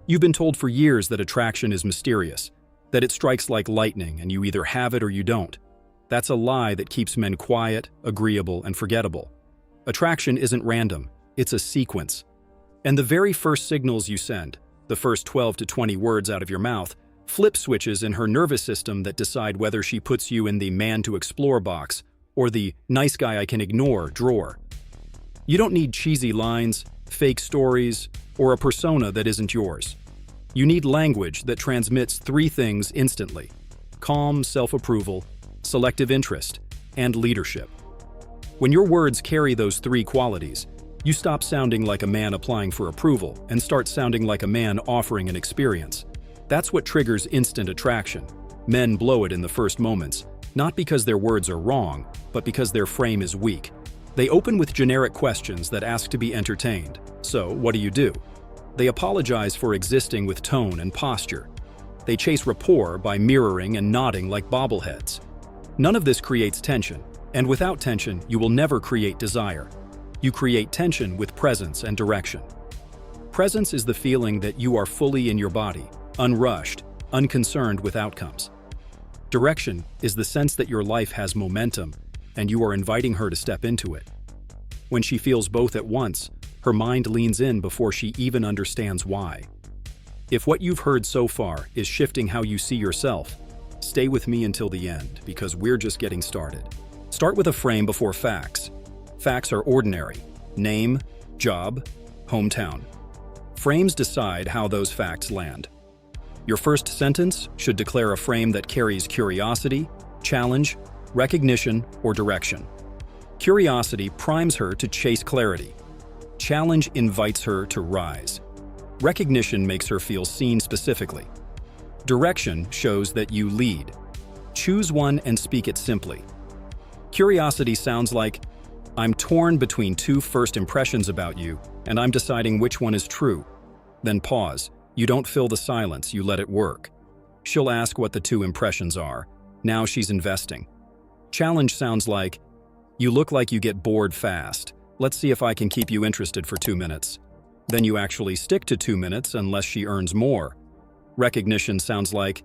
You've been told for years that attraction is mysterious, that it strikes like lightning and you either have it or you don't. That's a lie that keeps men quiet, agreeable, and forgettable. Attraction isn't random, it's a sequence. And the very first signals you send, the first 12 to 20 words out of your mouth, flip switches in her nervous system that decide whether she puts you in the man to explore box or the nice guy I can ignore drawer. You don't need cheesy lines, fake stories, or a persona that isn't yours. You need language that transmits three things instantly: calm self-approval, selective interest, and leadership. When your words carry those three qualities, you stop sounding like a man applying for approval and start sounding like a man offering an experience. That's what triggers instant attraction. Men blow it in the first moments, not because their words are wrong, but because their frame is weak. They open with generic questions that ask to be entertained. So, what do? They apologize for existing with tone and posture. They chase rapport by mirroring and nodding like bobbleheads. None of this creates tension, and without tension, you will never create desire. You create tension with presence and direction. Presence is the feeling that you are fully in your body, unrushed, unconcerned with outcomes. Direction is the sense that your life has momentum, and you are inviting her to step into it. When she feels both at once, her mind leans in before she even understands why. If what you've heard so far is shifting how you see yourself, stay with me until the end, because we're just getting started. Start with a frame before facts. Facts are ordinary: name, job, hometown. Frames decide how those facts land. Your first sentence should declare a frame that carries curiosity, challenge, recognition, or direction. Curiosity primes her to chase clarity. Challenge invites her to rise. Recognition makes her feel seen specifically. Direction shows that you lead. Choose one and speak it simply. Curiosity sounds like, "I'm torn between two first impressions about you, and I'm deciding which one is true." Then pause. You don't fill the silence, you let it work. She'll ask what the two impressions are. Now she's investing. Challenge sounds like, "You look like you get bored fast. Let's see if I can keep you interested for 2 minutes." Then you actually stick to 2 minutes unless she earns more. Recognition sounds like,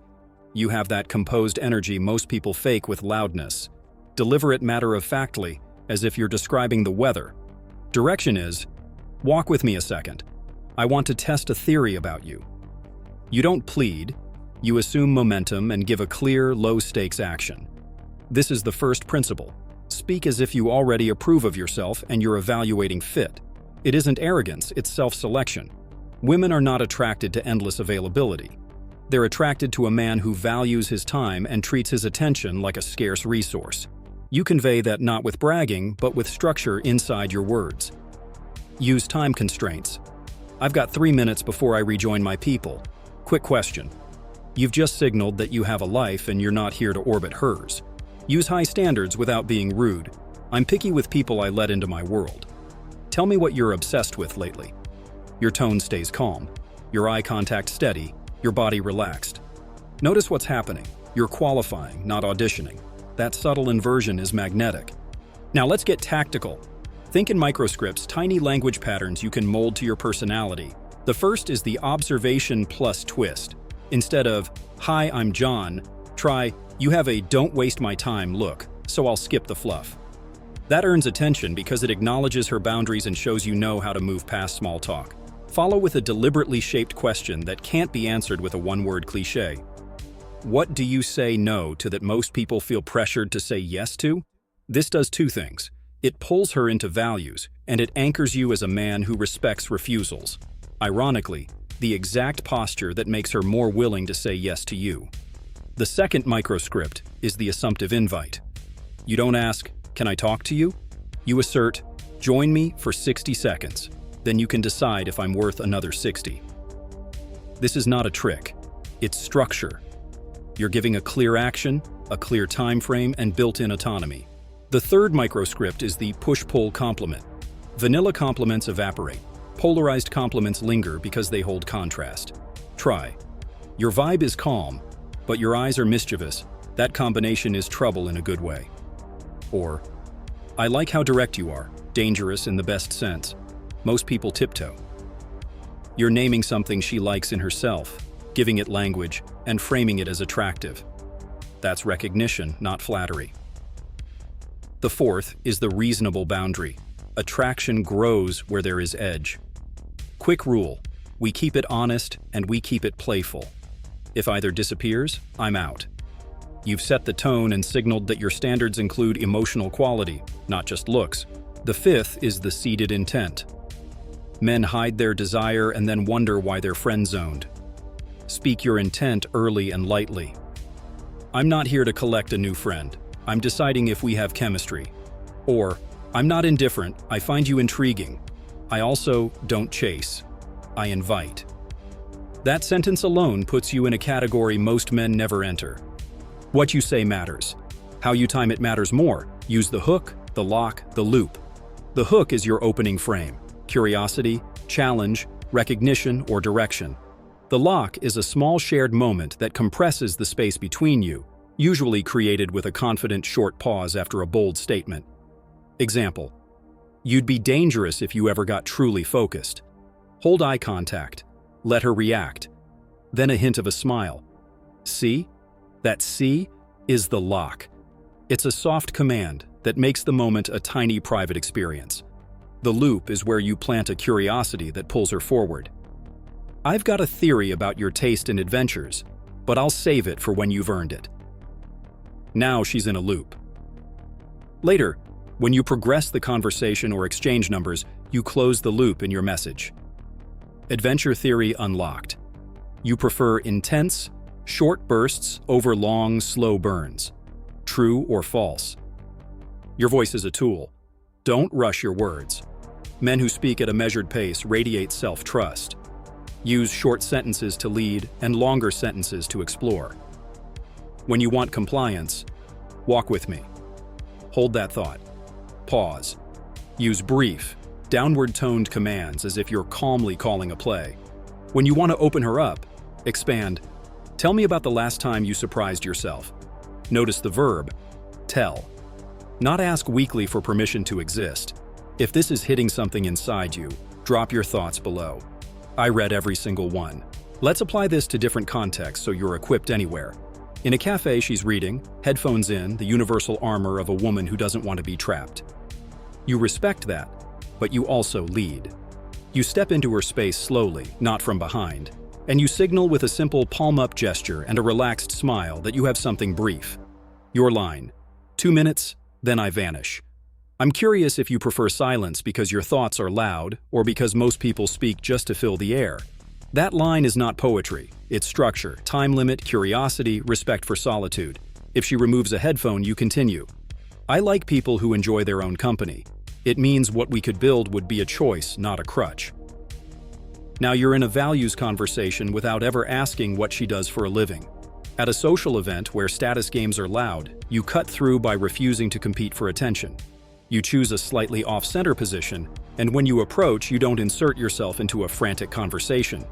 "You have that composed energy most people fake with loudness. Deliver it matter-of-factly, as if you're describing the weather." Direction is, "Walk with me a second. I want to test a theory about you." You don't plead. You assume momentum and give a clear, low-stakes action. This is the first principle. Speak as if you already approve of yourself and you're evaluating fit. It isn't arrogance, it's self-selection. Women are not attracted to endless availability. They're attracted to a man who values his time and treats his attention like a scarce resource. You convey that not with bragging, but with structure inside your words. Use time constraints. "I've got 3 minutes before I rejoin my people. Quick question. You've just signaled that you have a life and you're not here to orbit hers. Use high standards without being rude. I'm picky with people I let into my world. Tell me what you're obsessed with lately." Your tone stays calm. Your eye contact steady. Your body relaxed. Notice what's happening. You're qualifying, not auditioning. That subtle inversion is magnetic. Now let's get tactical. Think in microscripts, tiny language patterns you can mold to your personality. The first is the observation plus twist. Instead of, "Hi, I'm John," try, "You have a don't waste my time look, so I'll skip the fluff." That earns attention because it acknowledges her boundaries and shows you know how to move past small talk. Follow with a deliberately shaped question that can't be answered with a one-word cliché. What do you say no to that most people feel pressured to say yes to? This does two things. It pulls her into values, and it anchors you as a man who respects refusals. Ironically, the exact posture that makes her more willing to say yes to you. The second microscript is the assumptive invite. You don't ask, "Can I talk to you?" You assert, "Join me for 60 seconds. Then you can decide if I'm worth another 60. This is not a trick. It's structure. You're giving a clear action, a clear time frame, and built-in autonomy. The third microscript is the push-pull compliment. Vanilla compliments evaporate. Polarized compliments linger because they hold contrast. Try. Your vibe is calm, but your eyes are mischievous. That combination is trouble in a good way. Or, "I like how direct you are, dangerous in the best sense. Most people tiptoe." You're naming something she likes in herself, giving it language, and framing it as attractive. That's recognition, not flattery. The fourth is the reasonable boundary. Attraction grows where there is edge. Quick rule: we keep it honest and we keep it playful. If either disappears, I'm out. You've set the tone and signaled that your standards include emotional quality, not just looks. The fifth is the seeded intent. Men hide their desire and then wonder why they're friend-zoned. Speak your intent early and lightly. I'm not here to collect a new friend. I'm deciding if we have chemistry. Or, I'm not indifferent, I find you intriguing. I also don't chase. I invite. That sentence alone puts you in a category most men never enter. What you say matters. How you time it matters more. Use the hook, the lock, the loop. The hook is your opening frame. Curiosity, challenge, recognition, or direction. The lock is a small shared moment that compresses the space between you, usually created with a confident short pause after a bold statement. Example: you'd be dangerous if you ever got truly focused. Hold eye contact. Let her react. Then a hint of a smile. See? That "see" is the lock. It's a soft command that makes the moment a tiny private experience. The loop is where you plant a curiosity that pulls her forward. I've got a theory about your taste in adventures, but I'll save it for when you've earned it. Now she's in a loop. Later, when you progress the conversation or exchange numbers, you close the loop in your message. Adventure theory unlocked. You prefer intense, short bursts over long, slow burns. True or false? Your voice is a tool. Don't rush your words. Men who speak at a measured pace radiate self-trust. Use short sentences to lead and longer sentences to explore. When you want compliance, walk with me. Hold that thought. Pause. Use brief, downward-toned commands as if you're calmly calling a play. When you want to open her up, expand. Tell me about the last time you surprised yourself. Notice the verb, tell. Not ask weakly for permission to exist. If this is hitting something inside you, drop your thoughts below. I read every single one. Let's apply this to different contexts so you're equipped anywhere. In a cafe, she's reading, headphones in, the universal armor of a woman who doesn't want to be trapped. You respect that, but you also lead. You step into her space slowly, not from behind, and you signal with a simple palm-up gesture and a relaxed smile that you have something brief. Your line: 2 minutes, then I vanish. I'm curious if you prefer silence because your thoughts are loud or because most people speak just to fill the air. That line is not poetry. It's structure, time limit, curiosity, respect for solitude. If she removes a headphone, you continue. I like people who enjoy their own company. It means what we could build would be a choice, not a crutch. Now you're in a values conversation without ever asking what she does for a living. At a social event where status games are loud, you cut through by refusing to compete for attention. You choose a slightly off-center position, and when you approach, you don't insert yourself into a frantic conversation.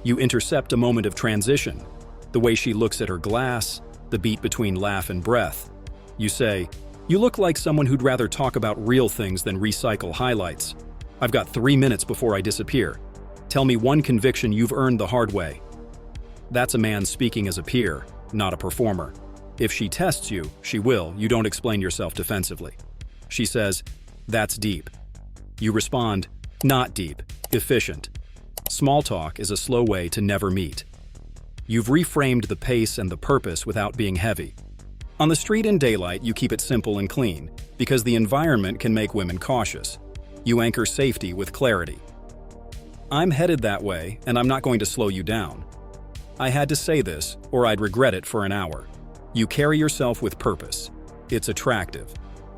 You intercept a moment of transition, the way she looks at her glass, the beat between laugh and breath. You say, "You look like someone who'd rather talk about real things than recycle highlights. I've got 3 minutes before I disappear. Tell me one conviction you've earned the hard way." That's a man speaking as a peer, not a performer. If she tests you, she will. You don't explain yourself defensively. She says, "That's deep." You respond, "Not deep, efficient." Small talk is a slow way to never meet. You've reframed the pace and the purpose without being heavy. On the street in daylight, you keep it simple and clean, because the environment can make women cautious. You anchor safety with clarity. I'm headed that way, and I'm not going to slow you down. I had to say this, or I'd regret it for an hour. You carry yourself with purpose. It's attractive.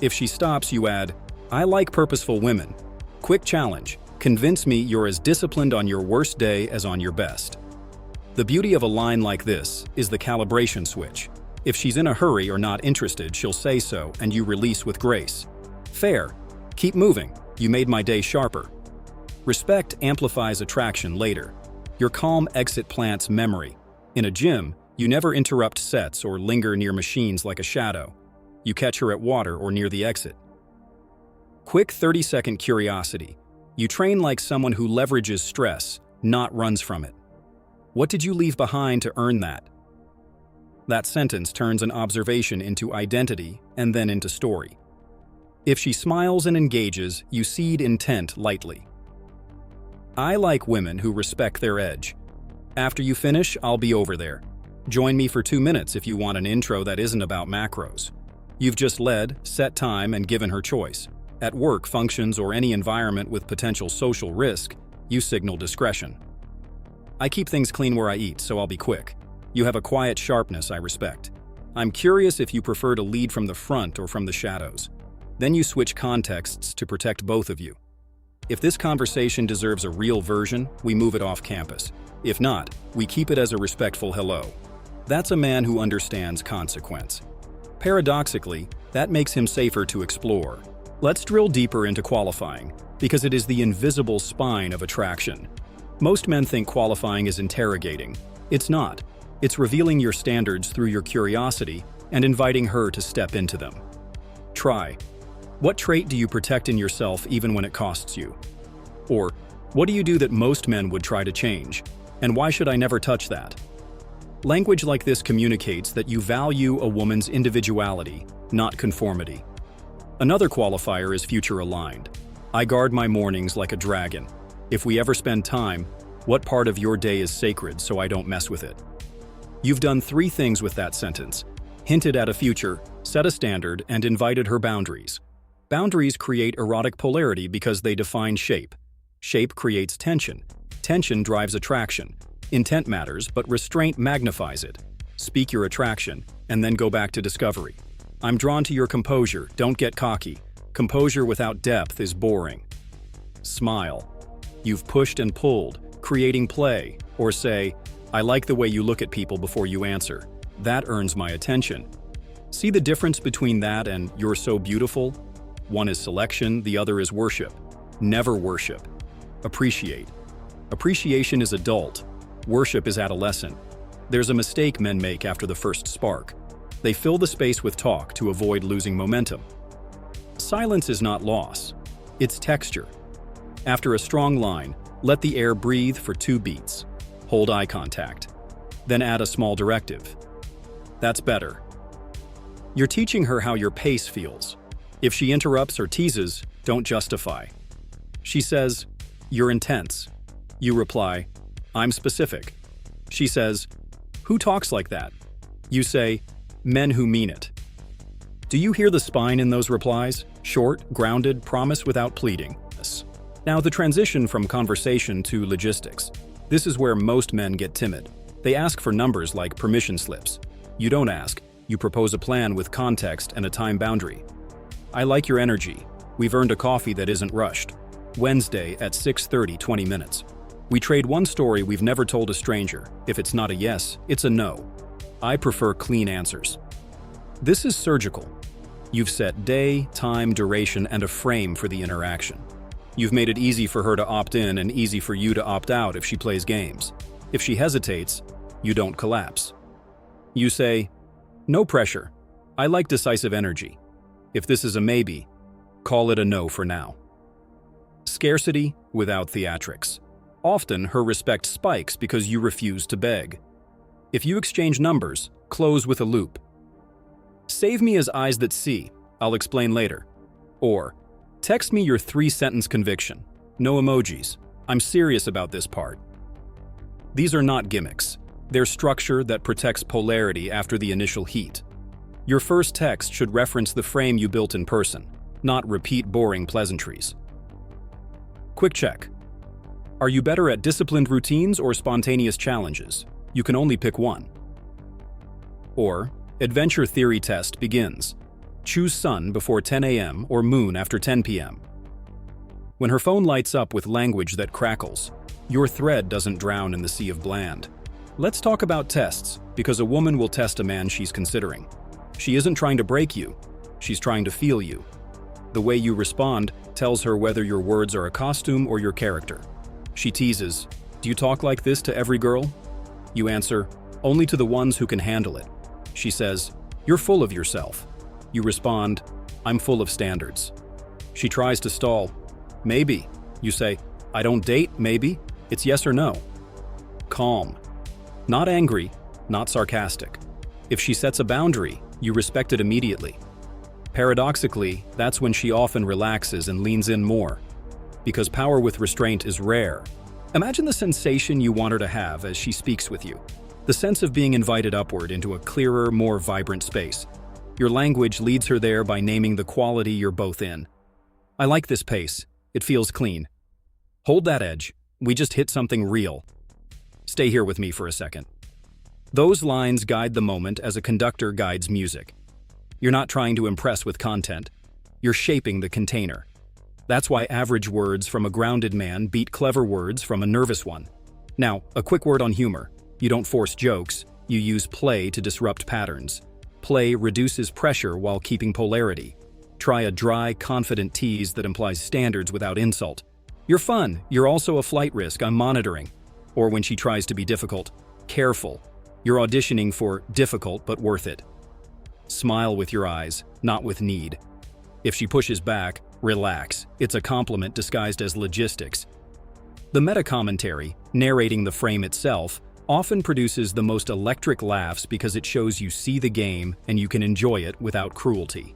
If she stops, you add, "I like purposeful women." Quick challenge: convince me you're as disciplined on your worst day as on your best. The beauty of a line like this is the calibration switch. If she's in a hurry or not interested, she'll say so, and you release with grace. Fair. Keep moving. You made my day sharper. Respect amplifies attraction later. Your calm exit plants memory. In a gym, you never interrupt sets or linger near machines like a shadow. You catch her at water or near the exit. Quick 30-second curiosity. You train like someone who leverages stress, not runs from it. What did you leave behind to earn that? That sentence turns an observation into identity and then into story. If she smiles and engages, you seed intent lightly. I like women who respect their edge. After you finish, I'll be over there. Join me for 2 minutes if you want an intro that isn't about macros. You've just led, set time, and given her choice. At work, functions, or any environment with potential social risk, you signal discretion. I keep things clean where I eat, so I'll be quick. You have a quiet sharpness I respect. I'm curious if you prefer to lead from the front or from the shadows. Then you switch contexts to protect both of you. If this conversation deserves a real version, we move it off campus. If not, we keep it as a respectful hello. That's a man who understands consequence. Paradoxically, that makes him safer to explore. Let's drill deeper into qualifying, because it is the invisible spine of attraction. Most men think qualifying is interrogating. It's not. It's revealing your standards through your curiosity and inviting her to step into them. Try. What trait do you protect in yourself even when it costs you? Or, what do you do that most men would try to change? And why should I never touch that? Language like this communicates that you value a woman's individuality, not conformity. Another qualifier is future-aligned. I guard my mornings like a dragon. If we ever spend time, what part of your day is sacred so I don't mess with it? You've done 3 things with that sentence: hinted at a future, set a standard, and invited her boundaries. Boundaries create erotic polarity because they define shape. Shape creates tension. Tension drives attraction. Intent matters, but restraint magnifies it. Speak your attraction, and then go back to discovery. I'm drawn to your composure, don't get cocky. Composure without depth is boring. Smile. You've pushed and pulled, creating play. Or say, I like the way you look at people before you answer. That earns my attention. See the difference between that and you're so beautiful? One is selection, the other is worship. Never worship. Appreciate. Appreciation is adult. Worship is adolescent. There's a mistake men make after the first spark. They fill the space with talk to avoid losing momentum. Silence is not loss. It's texture. After a strong line, let the air breathe for 2 beats. Hold eye contact. Then add a small directive. That's better. You're teaching her how your pace feels. If she interrupts or teases, don't justify. She says, "You're intense." You reply, "I'm specific." She says, "Who talks like that?" You say, "Men who mean it." Do you hear the spine in those replies? Short, grounded, promise without pleading. Now the transition from conversation to logistics. This is where most men get timid. They ask for numbers like permission slips. You don't ask, you propose a plan with context and a time boundary. I like your energy. We've earned a coffee that isn't rushed. Wednesday at 6:30, 20 minutes. We trade one story we've never told a stranger. If it's not a yes, it's a no. I prefer clean answers. This is surgical. You've set day, time, duration, and a frame for the interaction. You've made it easy for her to opt in and easy for you to opt out if she plays games. If she hesitates, you don't collapse. You say, "No pressure. I like decisive energy. If this is a maybe, call it a no for now." Scarcity without theatrics. Often, her respect spikes because you refuse to beg. If you exchange numbers, close with a loop. Save me as eyes that see. I'll explain later. Or, text me your 3-sentence conviction. No emojis. I'm serious about this part. These are not gimmicks. They're structure that protects polarity after the initial heat. Your first text should reference the frame you built in person, not repeat boring pleasantries. Quick check. Are you better at disciplined routines or spontaneous challenges? You can only pick one. Or, adventure theory test begins. Choose sun before 10 a.m. or moon after 10 p.m. When her phone lights up with language that crackles, your thread doesn't drown in the sea of bland. Let's talk about tests, because a woman will test a man she's considering. She isn't trying to break you, she's trying to feel you. The way you respond tells her whether your words are a costume or your character. She teases, "Do you talk like this to every girl?" You answer, "Only to the ones who can handle it." She says, "You're full of yourself." You respond, "I'm full of standards." She tries to stall. "Maybe." You say, "I don't date, maybe." It's yes or no. Calm. Not angry, not sarcastic. If she sets a boundary, you respect it immediately. Paradoxically, that's when she often relaxes and leans in more, because power with restraint is rare. Imagine the sensation you want her to have as she speaks with you. The sense of being invited upward into a clearer, more vibrant space. Your language leads her there by naming the quality you're both in. I like this pace. It feels clean. Hold that edge. We just hit something real. Stay here with me for a second. Those lines guide the moment as a conductor guides music. You're not trying to impress with content. You're shaping the container. That's why average words from a grounded man beat clever words from a nervous one. Now, a quick word on humor. You don't force jokes. You use play to disrupt patterns. Play reduces pressure while keeping polarity. Try a dry, confident tease that implies standards without insult. You're fun. You're also a flight risk. I'm monitoring. Or when she tries to be difficult, careful. You're auditioning for difficult but worth it. Smile with your eyes, not with need. If she pushes back, relax. It's a compliment disguised as logistics. The meta-commentary, narrating the frame itself, often produces the most electric laughs because it shows you see the game and you can enjoy it without cruelty.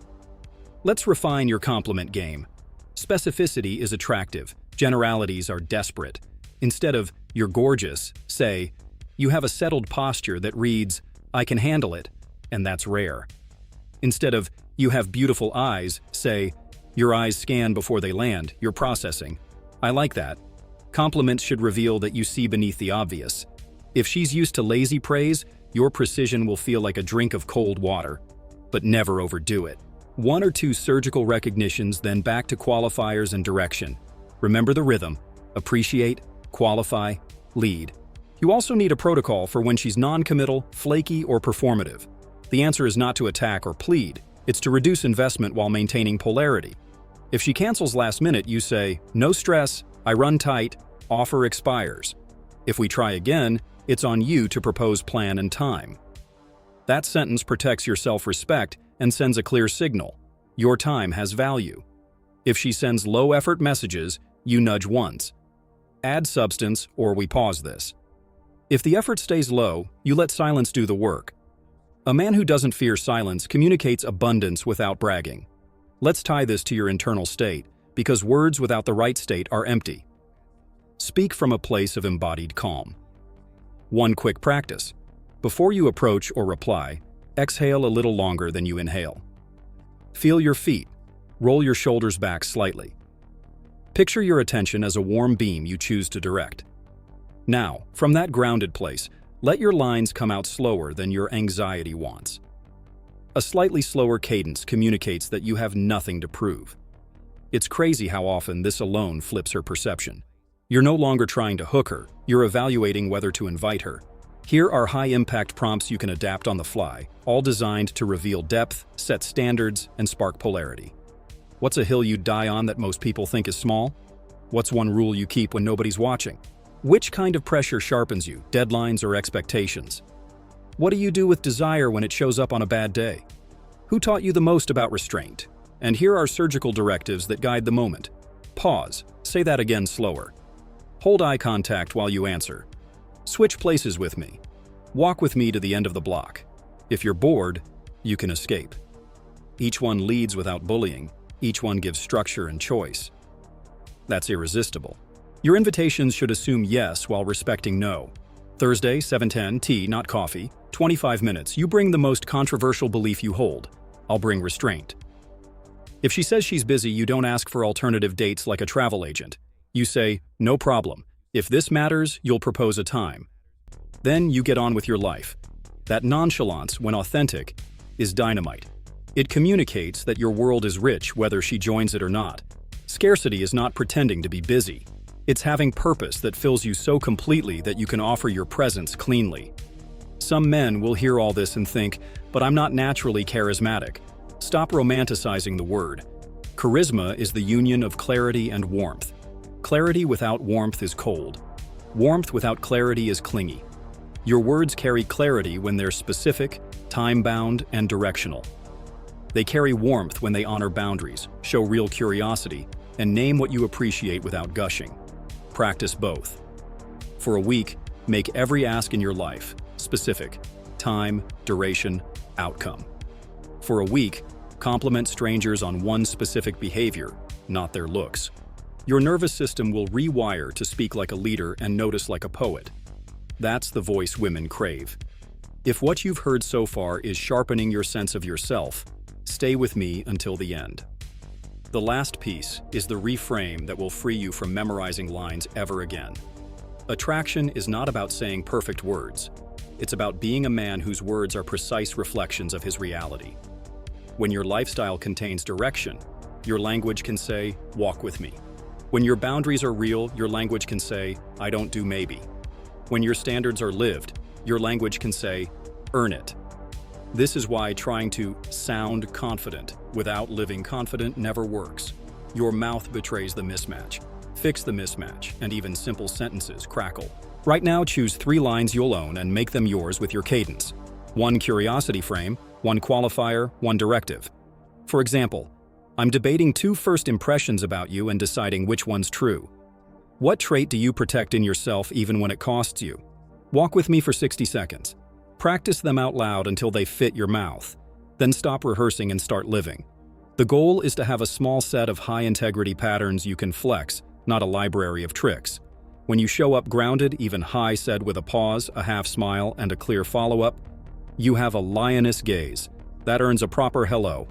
Let's refine your compliment game. Specificity is attractive. Generalities are desperate. Instead of, "You're gorgeous," say, "You have a settled posture that reads, I can handle it," and that's rare. Instead of, "You have beautiful eyes," say, "Your eyes scan before they land, you're processing." I like that. Compliments should reveal that you see beneath the obvious. If she's used to lazy praise, your precision will feel like a drink of cold water. But never overdo it. 1 or 2 surgical recognitions, then back to qualifiers and direction. Remember the rhythm. Appreciate, qualify, lead. You also need a protocol for when she's non-committal, flaky, or performative. The answer is not to attack or plead. It's to reduce investment while maintaining polarity. If she cancels last minute, you say, "No stress, I run tight, offer expires." If we try again, it's on you to propose plan and time. That sentence protects your self-respect and sends a clear signal. Your time has value. If she sends low-effort messages, you nudge once. Add substance, or we pause this. If the effort stays low, you let silence do the work. A man who doesn't fear silence communicates abundance without bragging. Let's tie this to your internal state, because words without the right state are empty. Speak from a place of embodied calm. One quick practice. Before you approach or reply, exhale a little longer than you inhale. Feel your feet. Roll your shoulders back slightly. Picture your attention as a warm beam you choose to direct. Now, from that grounded place, let your lines come out slower than your anxiety wants. A slightly slower cadence communicates that you have nothing to prove. It's crazy how often this alone flips her perception. You're no longer trying to hook her, you're evaluating whether to invite her. Here are high-impact prompts you can adapt on the fly, all designed to reveal depth, set standards, and spark polarity. What's a hill you'd die on that most people think is small? What's one rule you keep when nobody's watching? Which kind of pressure sharpens you, deadlines or expectations? What do you do with desire when it shows up on a bad day? Who taught you the most about restraint? And here are surgical directives that guide the moment. Pause. Say that again slower. Hold eye contact while you answer. Switch places with me. Walk with me to the end of the block. If you're bored, you can escape. Each one leads without bullying. Each one gives structure and choice. That's irresistible. Your invitations should assume yes while respecting no. Thursday, 7:10, tea, not coffee. 25 minutes. You bring the most controversial belief you hold. I'll bring restraint. If she says she's busy, you don't ask for alternative dates like a travel agent. You say, "No problem. If this matters, you'll propose a time." Then you get on with your life. That nonchalance, when authentic, is dynamite. It communicates that your world is rich whether she joins it or not. Scarcity is not pretending to be busy. It's having purpose that fills you so completely that you can offer your presence cleanly. Some men will hear all this and think, "But I'm not naturally charismatic." Stop romanticizing the word. Charisma is the union of clarity and warmth. Clarity without warmth is cold. Warmth without clarity is clingy. Your words carry clarity when they're specific, time-bound, and directional. They carry warmth when they honor boundaries, show real curiosity, and name what you appreciate without gushing. Practice both. For a week, make every ask in your life specific: time, duration, outcome. For a week, compliment strangers on one specific behavior, not their looks. Your nervous system will rewire to speak like a leader and notice like a poet. That's the voice women crave. If what you've heard so far is sharpening your sense of yourself, stay with me until the end. The last piece is the reframe that will free you from memorizing lines ever again. Attraction is not about saying perfect words. It's about being a man whose words are precise reflections of his reality. When your lifestyle contains direction, your language can say, "Walk with me." When your boundaries are real, your language can say, "I don't do maybe." When your standards are lived, your language can say, "Earn it." This is why trying to sound confident without living confident never works. Your mouth betrays the mismatch. Fix the mismatch, and even simple sentences crackle. Right now, choose 3 lines you'll own and make them yours with your cadence. 1 curiosity frame, 1 qualifier, 1 directive. For example, I'm debating 2 first impressions about you and deciding which one's true. What trait do you protect in yourself even when it costs you? Walk with me for 60 seconds. Practice them out loud until they fit your mouth. Then stop rehearsing and start living. The goal is to have a small set of high-integrity patterns you can flex, not a library of tricks. When you show up grounded, even high said with a pause, a half smile, and a clear follow-up, you have a lioness gaze. That earns a proper hello.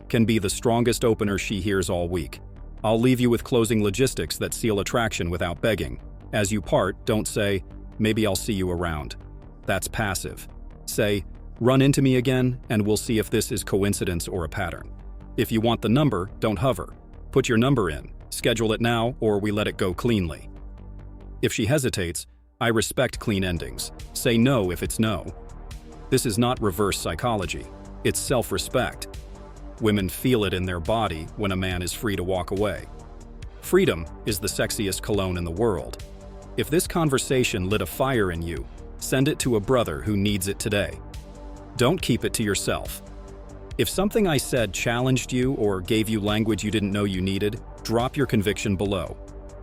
Can be the strongest opener she hears all week. I'll leave you with closing logistics that seal attraction without begging. As you part, don't say, "Maybe I'll see you around." That's passive. Say, "Run into me again, and we'll see if this is coincidence or a pattern." If you want the number, don't hover. Put your number in. Schedule it now, or we let it go cleanly. If she hesitates, I respect clean endings. Say no if it's no. This is not reverse psychology. It's self-respect. Women feel it in their body when a man is free to walk away. Freedom is the sexiest cologne in the world. If this conversation lit a fire in you, send it to a brother who needs it today. Don't keep it to yourself. If something I said challenged you or gave you language you didn't know you needed, drop your conviction below.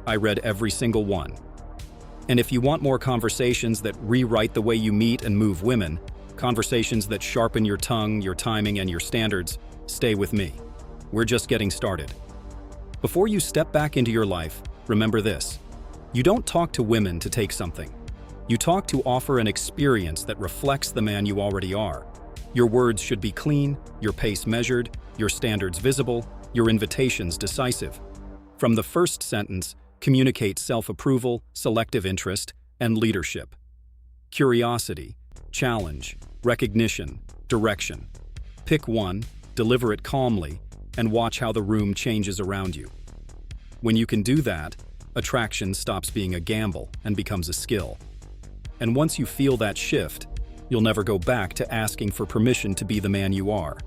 I read every single one. And if you want more conversations that rewrite the way you meet and move women, conversations that sharpen your tongue, your timing, and your standards, stay with me. We're just getting started. Before you step back into your life, remember this. You don't talk to women to take something. You talk to offer an experience that reflects the man you already are. Your words should be clean, your pace measured, your standards visible, your invitations decisive. From the first sentence, communicate self-approval, selective interest, and leadership. Curiosity, challenge, recognition, direction. Pick one, deliver it calmly, and watch how the room changes around you. When you can do that, attraction stops being a gamble and becomes a skill. And once you feel that shift, you'll never go back to asking for permission to be the man you are.